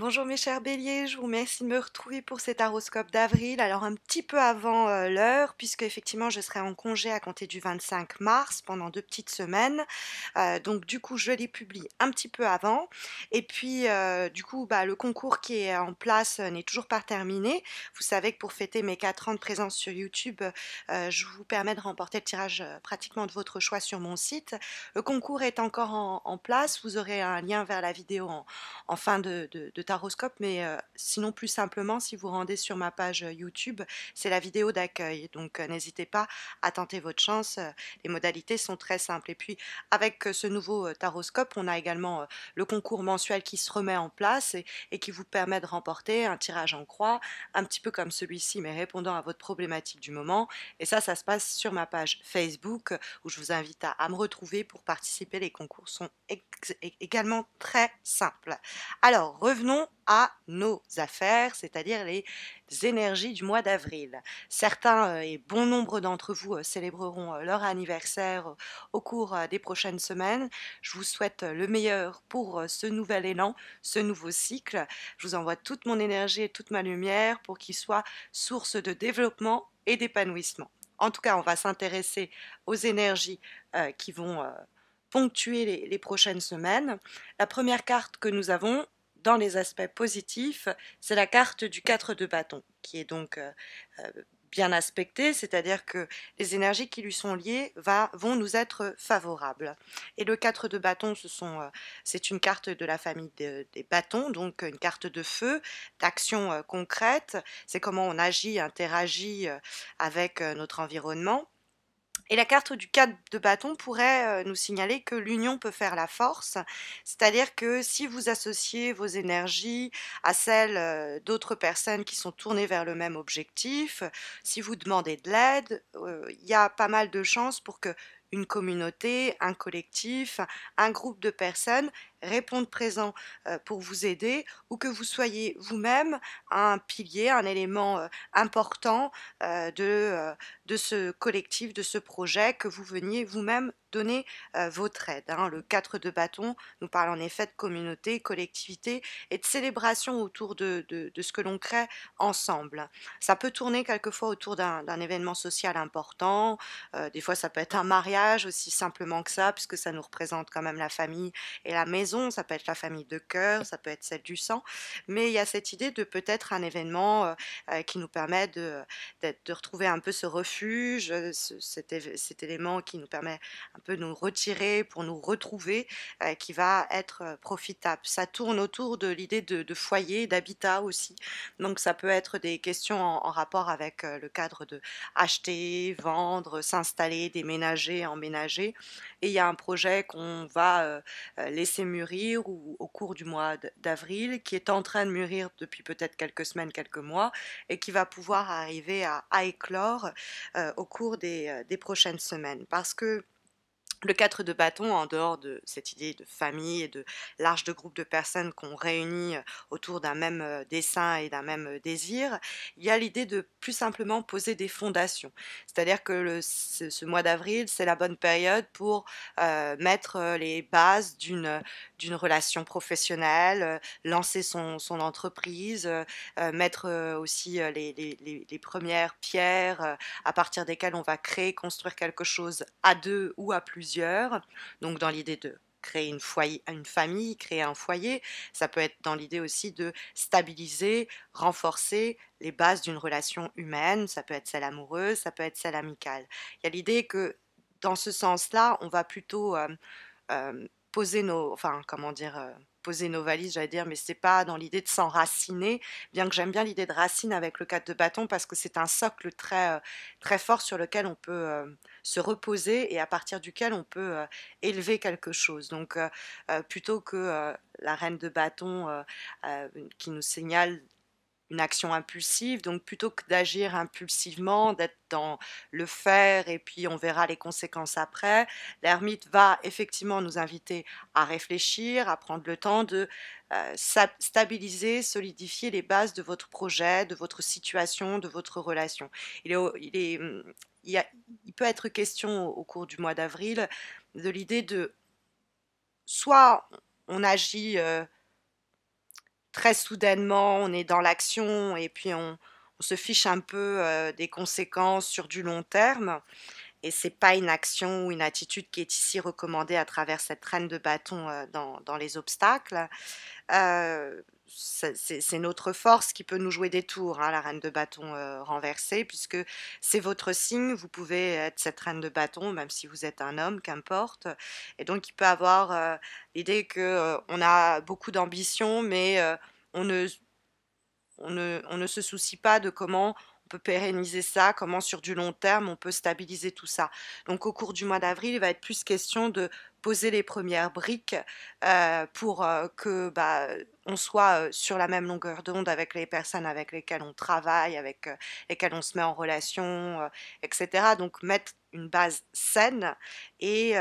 Bonjour mes chers béliers, je vous remercie de me retrouver pour cet horoscope d'avril. Alors un petit peu avant l'heure, puisque effectivement je serai en congé à compter du 25 mars pendant 2 petites semaines. Donc du coup je les publie un petit peu avant. Et puis du coup le concours qui est en place n'est toujours pas terminé. Vous savez que pour fêter mes 4 ans de présence sur YouTube, je vous permets de remporter le tirage pratiquement de votre choix sur mon site. Le concours est encore en place. Vous aurez un lien vers la vidéo en fin de taroscope, mais sinon plus simplement, si vous rendez sur ma page YouTube, c'est la vidéo d'accueil. Donc n'hésitez pas à tenter votre chance. Les modalités sont très simples. Et puis avec ce nouveau taroscope, on a également le concours mensuel qui se remet en place et qui vous permet de remporter un tirage en croix, un petit peu comme celui-ci, mais répondant à votre problématique du moment. Et ça se passe sur ma page Facebook où je vous invite à me retrouver pour participer. Les concours sont également très simples. Alors, revenons à nos affaires, c'est-à-dire les énergies du mois d'avril. Certains et bon nombre d'entre vous célébreront leur anniversaire au cours des prochaines semaines. Je vous souhaite le meilleur pour ce nouvel élan, ce nouveau cycle. Je vous envoie toute mon énergie et toute ma lumière pour qu'il soit source de développement et d'épanouissement. En tout cas, on va s'intéresser aux énergies qui vont ponctuer les prochaines semaines. La première carte que nous avons dans les aspects positifs, c'est la carte du 4 de bâton, qui est donc bien aspectée, c'est-à-dire que les énergies qui lui sont liées vont nous être favorables. Et le 4 de bâton, c'est une carte de la famille des bâtons, donc une carte de feu, d'action concrète, c'est comment on agit, interagit avec notre environnement. Et la carte du 4 de bâton pourrait nous signaler que l'union peut faire la force, c'est-à-dire que si vous associez vos énergies à celles d'autres personnes qui sont tournées vers le même objectif, si vous demandez de l'aide, il y a pas mal de chances pour que une communauté, un collectif, un groupe de personnes répondent présents pour vous aider, ou que vous soyez vous-même un pilier, un élément important de ce collectif, de ce projet, que vous veniez vous-même donner votre aide. Le 4 de bâton nous parle en effet de communauté, collectivité et de célébration autour de ce que l'on crée ensemble. Ça peut tourner quelquefois autour d'un événement social important, des fois ça peut être un mariage aussi simplement que ça, puisque ça nous représente quand même la famille et la maison, ça peut être la famille de cœur, ça peut être celle du sang, mais il y a cette idée de peut-être un événement qui nous permet de retrouver un peu ce refuge, cet élément qui nous permet un peu de nous retirer pour nous retrouver, qui va être profitable. Ça tourne autour de l'idée de foyer, d'habitat aussi. Donc ça peut être des questions en rapport avec le cadre de acheter, vendre, s'installer, déménager, emménager. Et il y a un projet qu'on va laisser mûrir au cours du mois d'avril, qui est en train de mûrir depuis peut-être quelques semaines, quelques mois, et qui va pouvoir arriver à éclore au cours des prochaines semaines. Parce que le 4 de bâton, en dehors de cette idée de famille et de large de groupe de personnes qu'on réunit autour d'un même dessein et d'un même désir, il y a l'idée de plus simplement poser des fondations. C'est-à-dire que ce mois d'avril, c'est la bonne période pour mettre les bases d'une relation professionnelle, lancer son entreprise, mettre aussi les premières pierres à partir desquelles on va créer, construire quelque chose à deux ou à plusieurs. Donc dans l'idée de créer une famille, créer un foyer. Ça peut être dans l'idée aussi de stabiliser, renforcer les bases d'une relation humaine. Ça peut être celle amoureuse, ça peut être celle amicale. Il y a l'idée que dans ce sens-là, on va plutôt poser enfin comment dire, poser nos valises, j'allais dire, mais c'est pas dans l'idée de s'enraciner, bien que j'aime bien l'idée de racine avec le 4 de bâton parce que c'est un socle très fort sur lequel on peut se reposer et à partir duquel on peut élever quelque chose. Donc plutôt que la reine de bâton qui nous signale une action impulsive, donc plutôt que d'agir impulsivement, d'être dans le faire et puis on verra les conséquences après, l'ermite va effectivement nous inviter à réfléchir, à prendre le temps de stabiliser, solidifier les bases de votre projet, de votre situation, de votre relation. Il, est, il, est, il peut être question au cours du mois d'avril de l'idée de soit on agit très soudainement, on est dans l'action et puis on se fiche un peu des conséquences sur du long terme. Et c'est pas une action ou une attitude qui est ici recommandée à travers cette reine de bâton dans les obstacles. C'est notre force qui peut nous jouer des tours, hein, la reine de bâton renversée, puisque c'est votre signe, vous pouvez être cette reine de bâton, même si vous êtes un homme, qu'importe. Et donc il peut avoir l'idée que on a beaucoup d'ambition, mais on ne on ne se soucie pas de comment on peut pérenniser ça, comment sur du long terme on peut stabiliser tout ça. Donc au cours du mois d'avril, il va être plus question de poser les premières briques pour que on soit sur la même longueur d'onde avec les personnes avec lesquelles on travaille, avec lesquelles on se met en relation, etc. Donc mettre une base saine et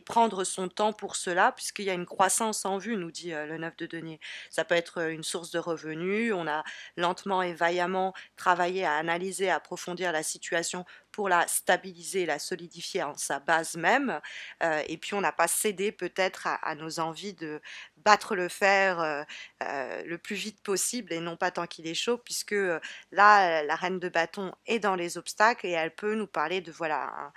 prendre son temps pour cela, puisqu'il y a une croissance en vue, nous dit le 9 de denier. Ça peut être une source de revenus, on a lentement et vaillamment travailler à analyser, à approfondir la situation pour la stabiliser, la solidifier en sa base même. Et puis on n'a pas cédé peut-être à nos envies de battre le fer le plus vite possible et non pas tant qu'il est chaud, puisque là, la reine de bâton est dans les obstacles et elle peut nous parler de voilà,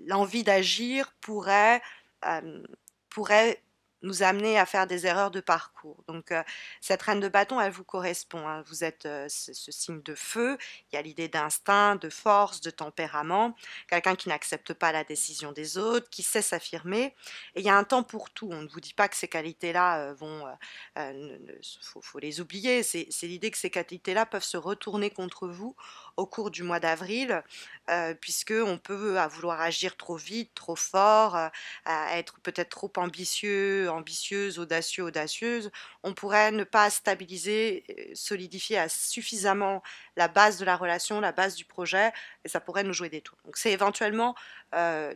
l'envie d'agir euh, pourrait nous amener à faire des erreurs de parcours. Donc cette reine de bâton, elle vous correspond, hein. Vous êtes ce signe de feu, il y a l'idée d'instinct, de force, de tempérament, quelqu'un qui n'accepte pas la décision des autres, qui sait s'affirmer, et il y a un temps pour tout. On ne vous dit pas que ces qualités-là faut les oublier, c'est l'idée que ces qualités-là peuvent se retourner contre vous au cours du mois d'avril, puisque on peut à vouloir agir trop vite, trop fort, à être peut-être trop ambitieux, ambitieuse, audacieux, audacieuse, on pourrait ne pas stabiliser, solidifier suffisamment la base de la relation, la base du projet, et ça pourrait nous jouer des tours. Donc c'est éventuellement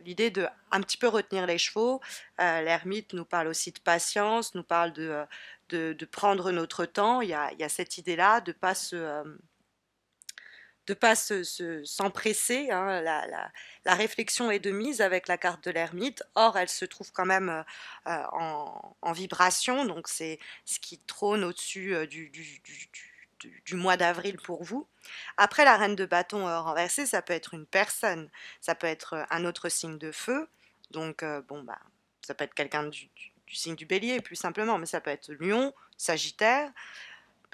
l'idée de un petit peu retenir les chevaux. L'ermite nous parle aussi de patience, nous parle de prendre notre temps. Il y a cette idée-là de pas s'empresser, hein. La réflexion est de mise avec la carte de l'ermite, or elle se trouve quand même en vibration, donc c'est ce qui trône au-dessus du mois d'avril pour vous. Après la reine de bâton renversée, ça peut être une personne, ça peut être un autre signe de feu, donc ça peut être quelqu'un du signe du bélier plus simplement, mais ça peut être lion, sagittaire,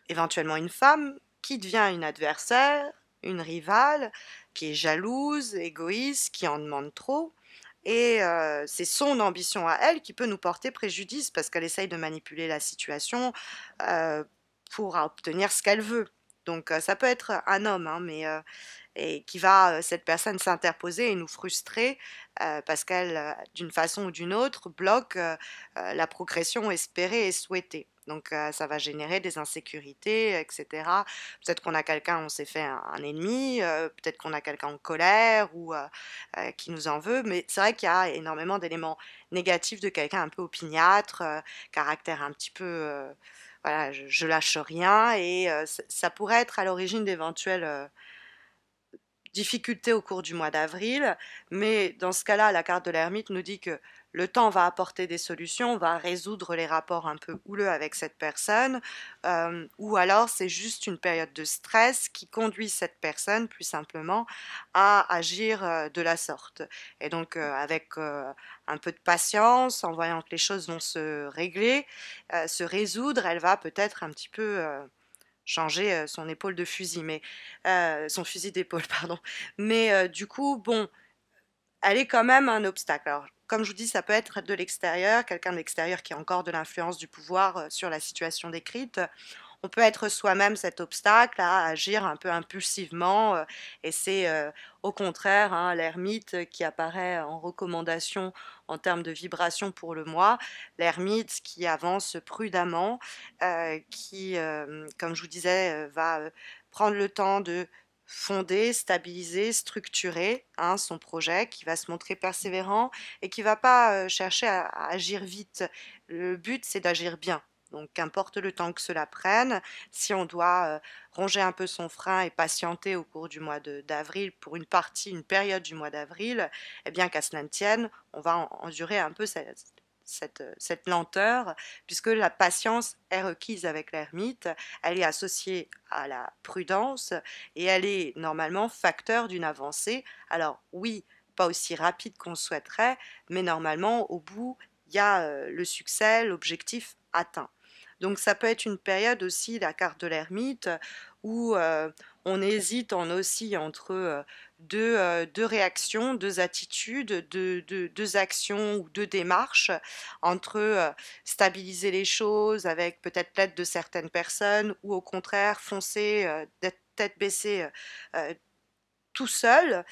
éventuellement une femme qui devient une adversaire, une rivale, qui est jalouse, égoïste, qui en demande trop. Et c'est son ambition à elle qui peut nous porter préjudice parce qu'elle essaye de manipuler la situation euh, pour obtenir ce qu'elle veut. Donc ça peut être un homme, hein, mais et qui va, cette personne s'interposer et nous frustrer parce qu'elle, d'une façon ou d'une autre, bloque la progression espérée et souhaitée. Donc ça va générer des insécurités, etc. Peut-être qu'on a quelqu'un, on s'est fait un ennemi, peut-être qu'on a quelqu'un en colère ou qui nous en veut, mais c'est vrai qu'il y a énormément d'éléments négatifs de quelqu'un un peu opiniâtre, caractère un petit peu voilà, je lâche rien et ça pourrait être à l'origine d'éventuels difficultés au cours du mois d'avril, mais dans ce cas-là, la carte de l'ermite nous dit que le temps va apporter des solutions, va résoudre les rapports un peu houleux avec cette personne, ou alors c'est juste une période de stress qui conduit cette personne, plus simplement, à agir de la sorte. Et donc, avec un peu de patience, en voyant que les choses vont se régler, se résoudre, elle va peut-être un petit peu changer son épaule de fusil, mais son fusil d'épaule, pardon. Mais du coup, bon, elle est quand même un obstacle. Alors, comme je vous dis, ça peut être de l'extérieur, quelqu'un de l'extérieur qui a encore de l'influence du pouvoir sur la situation décrite. On peut être soi-même cet obstacle à agir un peu impulsivement, et c'est au contraire, hein, l'ermite qui apparaît en recommandation en termes de vibration pour le mois, l'ermite qui avance prudemment, qui, comme je vous disais, va prendre le temps de fonder, stabiliser, structurer, hein, son projet, qui va se montrer persévérant et qui va pas chercher à agir vite. Le but, c'est d'agir bien. Donc, qu'importe le temps que cela prenne, si on doit ronger un peu son frein et patienter au cours du mois d'avril pour une partie, une période du mois d'avril, eh bien qu'à cela ne tienne, on va endurer un peu cette lenteur, puisque la patience est requise avec l'ermite, elle est associée à la prudence et elle est normalement facteur d'une avancée. Alors oui, pas aussi rapide qu'on souhaiterait, mais normalement au bout, il y a le succès, l'objectif atteint. Donc ça peut être une période aussi, la carte de l'ermite, où on hésite, on oscille entre deux réactions, deux attitudes, deux actions ou deux démarches, entre stabiliser les choses avec peut-être l'aide de certaines personnes, ou au contraire foncer, d'être tête baissée tout seul.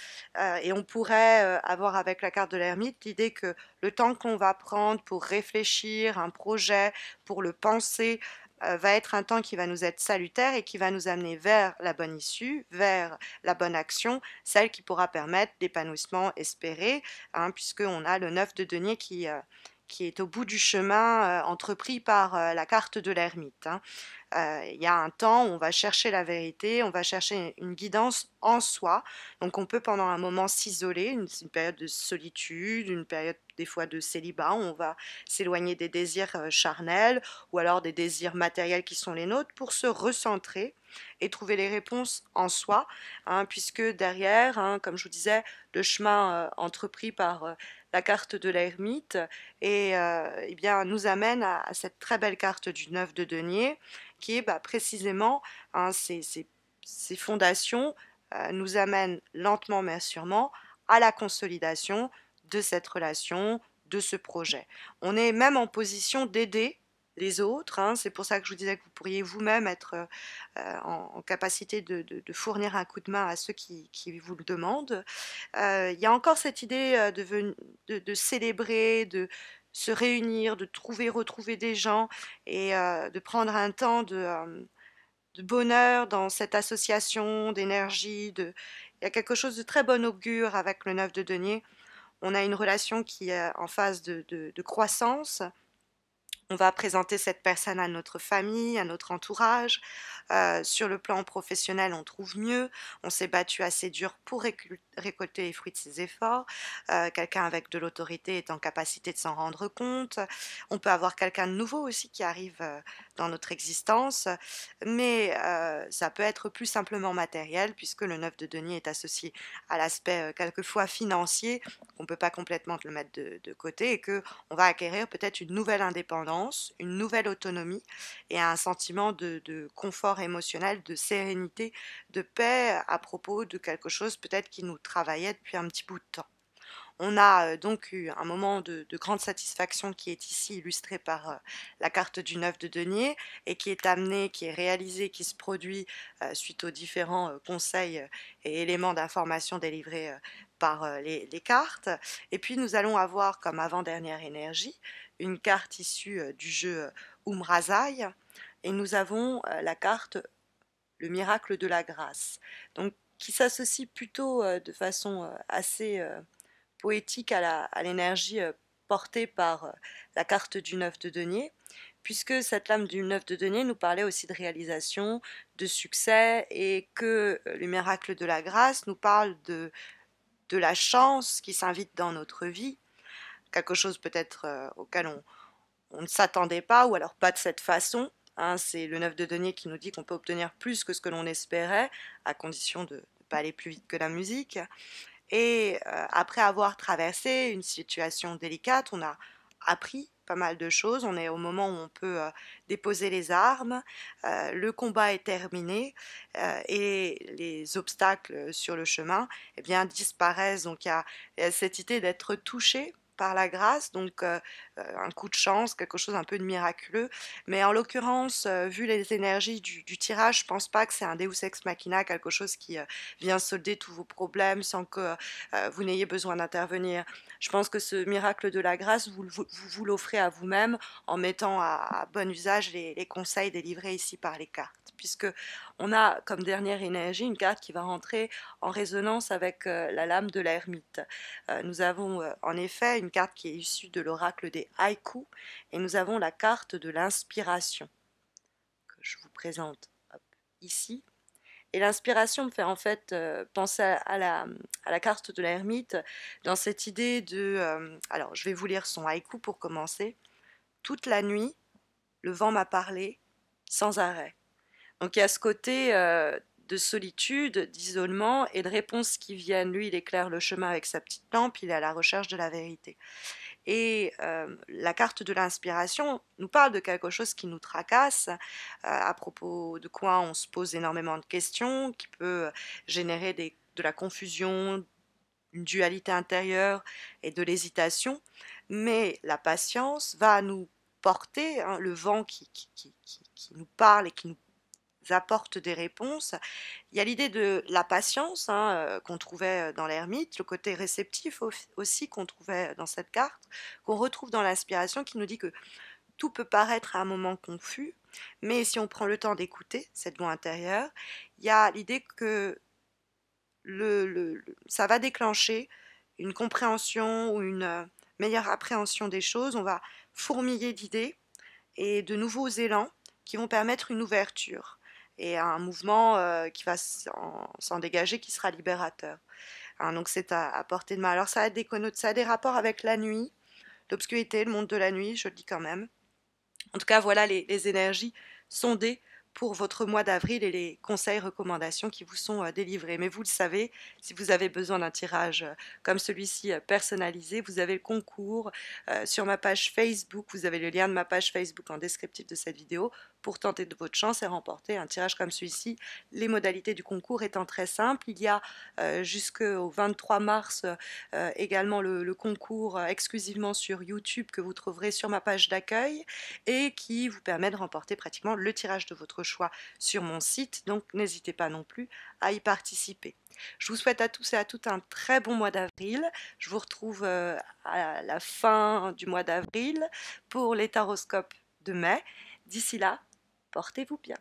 Et on pourrait avoir avec la carte de l'ermite l'idée que le temps qu'on va prendre pour réfléchir un projet, pour le penser, va être un temps qui va nous être salutaire et qui va nous amener vers la bonne issue, vers la bonne action, celle qui pourra permettre l'épanouissement espéré, hein, puisqu'on a le 9 de denier qui est au bout du chemin entrepris par la carte de l'ermite, hein. Il y a un temps où on va chercher la vérité, on va chercher une guidance en soi. Donc on peut pendant un moment s'isoler, une période de solitude, une période des fois de célibat, où on va s'éloigner des désirs charnels ou alors des désirs matériels qui sont les nôtres pour se recentrer et trouver les réponses en soi, hein, puisque derrière, hein, comme je vous disais, le chemin entrepris par la carte de l'ermite eh bien, nous amène à cette très belle carte du 9 de denier qui est précisément, hein, ces fondations nous amènent lentement mais sûrement à la consolidation de cette relation, de ce projet. On est même en position d'aider les autres, hein. C'est pour ça que je vous disais que vous pourriez vous-même être en capacité de fournir un coup de main à ceux qui vous le demandent. Il y a encore cette idée de célébrer, de se réunir, de retrouver des gens et de prendre un temps de bonheur dans cette association d'énergie. Il y a quelque chose de très bon augure avec le 9 de denier. On a une relation qui est en phase de croissance. On va présenter cette personne à notre famille, à notre entourage. Sur le plan professionnel, on trouve mieux. On s'est battu assez dur pour récolter les fruits de ses efforts. Quelqu'un avec de l'autorité est en capacité de s'en rendre compte. On peut avoir quelqu'un de nouveau aussi qui arrive dans notre existence. Mais ça peut être plus simplement matériel, puisque le 9 de denier est associé à l'aspect quelquefois financier, qu'on ne peut pas complètement le mettre de côté, et que on va acquérir peut-être une nouvelle indépendance, une nouvelle autonomie et un sentiment de confort émotionnel, de sérénité, de paix à propos de quelque chose peut-être qui nous travaillait depuis un petit bout de temps. On a donc eu un moment de grande satisfaction qui est ici illustré par la carte du 9 de denier et qui est amené, qui est réalisé, qui se produit suite aux différents conseils et éléments d'information délivrés par les cartes. Et puis nous allons avoir comme avant-dernière énergie une carte issue du jeu Umrazai et nous avons la carte le miracle de la grâce, donc qui s'associe plutôt de façon assez poétique à l'énergie portée par la carte du 9 de denier, puisque cette lame du 9 de denier nous parlait aussi de réalisation, de succès, et que le miracle de la grâce nous parle de la chance qui s'invite dans notre vie, quelque chose peut-être auquel on ne s'attendait pas, ou alors pas de cette façon. Hein, c'est le 9 de denier qui nous dit qu'on peut obtenir plus que ce que l'on espérait, à condition de ne pas aller plus vite que la musique. Et après avoir traversé une situation délicate, on a appris pas mal de choses. On est au moment où on peut déposer les armes, le combat est terminé et les obstacles sur le chemin eh bien, disparaissent. Donc il y a cette idée d'être touché par la grâce, donc un coup de chance, quelque chose un peu de miraculeux. Mais en l'occurrence, vu les énergies du tirage, je pense pas que c'est un Deus ex machina, quelque chose qui vient solder tous vos problèmes sans que vous n'ayez besoin d'intervenir. Je pense que ce miracle de la grâce, vous l'offrez à vous-même en mettant à bon usage les conseils délivrés ici par les cartes, puisque on a comme dernière énergie une carte qui va rentrer en résonance avec la lame de l'ermite. Nous avons en effet une carte qui est issue de l'oracle des haïkus et nous avons la carte de l'inspiration que je vous présente ici. Et l'inspiration me fait en fait penser à la carte de l'ermite, dans cette idée de... alors, je vais vous lire son haïku pour commencer. Toute la nuit, le vent m'a parlé sans arrêt. Donc il y a ce côté de solitude, d'isolement et de réponses qui viennent. Lui, il éclaire le chemin avec sa petite lampe, il est à la recherche de la vérité. Et la carte de l'inspiration nous parle de quelque chose qui nous tracasse, à propos de quoi on se pose énormément de questions, qui peut générer de la confusion, une dualité intérieure et de l'hésitation. Mais la patience va nous porter, hein, le vent qui nous parle et qui nous apporte des réponses. Il y a l'idée de la patience, hein, qu'on trouvait dans l'ermite, le côté réceptif aussi qu'on trouvait dans cette carte, qu'on retrouve dans l'inspiration, qui nous dit que tout peut paraître à un moment confus, mais si on prend le temps d'écouter cette voix intérieure, il y a l'idée que ça va déclencher une compréhension ou une meilleure appréhension des choses. On va fourmiller d'idées et de nouveaux élans qui vont permettre une ouverture et un mouvement qui va s'en dégager, qui sera libérateur. Hein, donc c'est à portée de main. Alors ça a des rapports avec la nuit, l'obscurité, le monde de la nuit, je le dis quand même. En tout cas, voilà les énergies sondées pour votre mois d'avril et les conseils, recommandations qui vous sont délivrés. Mais vous le savez, si vous avez besoin d'un tirage comme celui-ci personnalisé, vous avez le concours sur ma page Facebook. Vous avez le lien de ma page Facebook en descriptif de cette vidéo pour tenter de votre chance et remporter un tirage comme celui-ci. Les modalités du concours étant très simples, il y a jusqu'au 23 mars également le concours exclusivement sur YouTube que vous trouverez sur ma page d'accueil et qui vous permet de remporter pratiquement le tirage de votre choix sur mon site. Donc n'hésitez pas non plus à y participer. Je vous souhaite à tous et à toutes un très bon mois d'avril. Je vous retrouve à la fin du mois d'avril pour les taroscopes de mai. D'ici là, portez-vous bien.